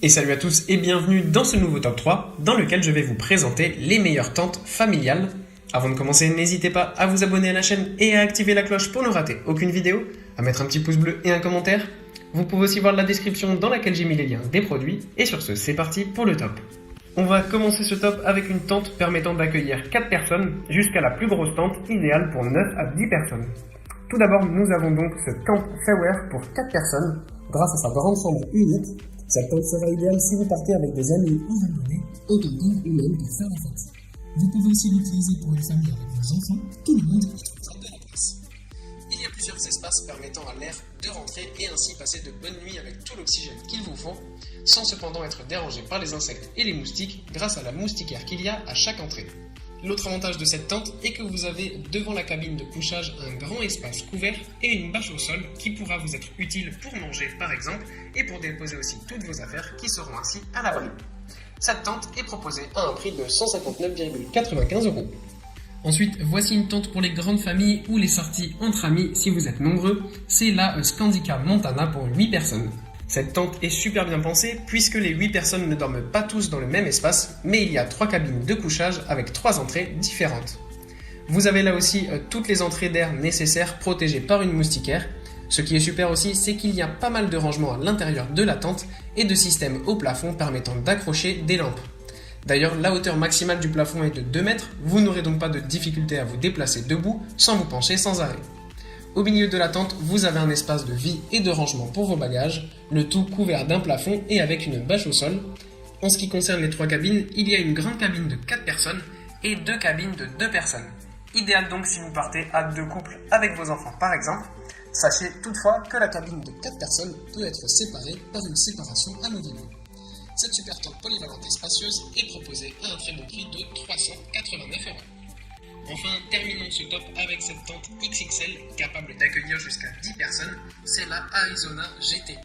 Et salut à tous et bienvenue dans ce nouveau top 3 dans lequel je vais vous présenter les meilleures tentes familiales. Avant de commencer, n'hésitez pas à vous abonner à la chaîne et à activer la cloche pour ne rater aucune vidéo, à mettre un petit pouce bleu et un commentaire. Vous pouvez aussi voir la description dans laquelle j'ai mis les liens des produits. Et sur ce, c'est parti pour le top. On va commencer ce top avec une tente permettant d'accueillir 4 personnes jusqu'à la plus grosse tente idéale pour 9 à 10 personnes. Tout d'abord, nous avons donc ce camp Fairwear pour 4 personnes grâce à sa grande chambre unique. Cette tente sera idéale si vous partez avec des amis ou randonnée, au camping ou même pour faire la fête. Vous pouvez aussi l'utiliser pour une famille avec vos enfants, tout le monde y trouvera de la place. Il y a plusieurs espaces permettant à l'air de rentrer et ainsi passer de bonnes nuits avec tout l'oxygène qu'il vous faut, sans cependant être dérangé par les insectes et les moustiques grâce à la moustiquaire qu'il y a à chaque entrée. L'autre avantage de cette tente est que vous avez devant la cabine de couchage un grand espace couvert et une bâche au sol qui pourra vous être utile pour manger par exemple et pour déposer aussi toutes vos affaires qui seront ainsi à l'abri. Cette tente est proposée à un prix de 159,95 €. Ensuite, voici une tente pour les grandes familles ou les sorties entre amis si vous êtes nombreux. C'est la Scandica Montana pour 8 personnes. Cette tente est super bien pensée puisque les 8 personnes ne dorment pas tous dans le même espace, mais il y a 3 cabines de couchage avec 3 entrées différentes. Vous avez là aussi toutes les entrées d'air nécessaires protégées par une moustiquaire. Ce qui est super aussi, c'est qu'il y a pas mal de rangements à l'intérieur de la tente et de systèmes au plafond permettant d'accrocher des lampes. D'ailleurs, la hauteur maximale du plafond est de 2 mètres, vous n'aurez donc pas de difficulté à vous déplacer debout sans vous pencher sans arrêt. Au milieu de la tente, vous avez un espace de vie et de rangement pour vos bagages, le tout couvert d'un plafond et avec une bâche au sol. En ce qui concerne les 3 cabines, il y a une grande cabine de 4 personnes et 2 cabines de 2 personnes. Idéal donc si vous partez à 2 couples avec vos enfants par exemple. Sachez toutefois que la cabine de 4 personnes peut être séparée par une séparation amovible. Cette super tente polyvalente et spacieuse est proposée à un très bon prix de 389 €. Enfin, terminons ce top avec cette tente XXL capable d'accueillir jusqu'à 10 personnes, c'est la Arizona GT.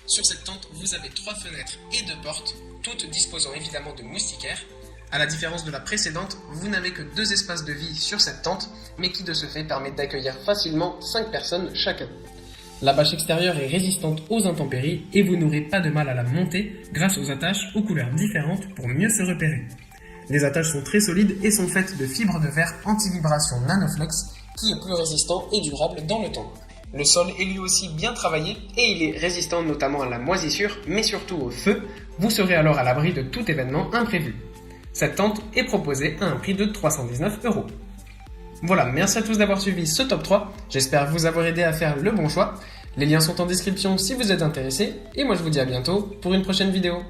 Sur cette tente, vous avez 3 fenêtres et 2 portes, toutes disposant évidemment de moustiquaires. À la différence de la précédente, vous n'avez que 2 espaces de vie sur cette tente, mais qui de ce fait permettent d'accueillir facilement 5 personnes chacun. La bâche extérieure est résistante aux intempéries et vous n'aurez pas de mal à la monter grâce aux attaches aux couleurs différentes pour mieux se repérer. Les attaches sont très solides et sont faites de fibres de verre anti-vibration Nanoflex qui est plus résistant et durable dans le temps. Le sol est lui aussi bien travaillé et il est résistant notamment à la moisissure mais surtout au feu. Vous serez alors à l'abri de tout événement imprévu. Cette tente est proposée à un prix de 319 €. Voilà, merci à tous d'avoir suivi ce top 3. J'espère vous avoir aidé à faire le bon choix. Les liens sont en description si vous êtes intéressés. Et moi je vous dis à bientôt pour une prochaine vidéo.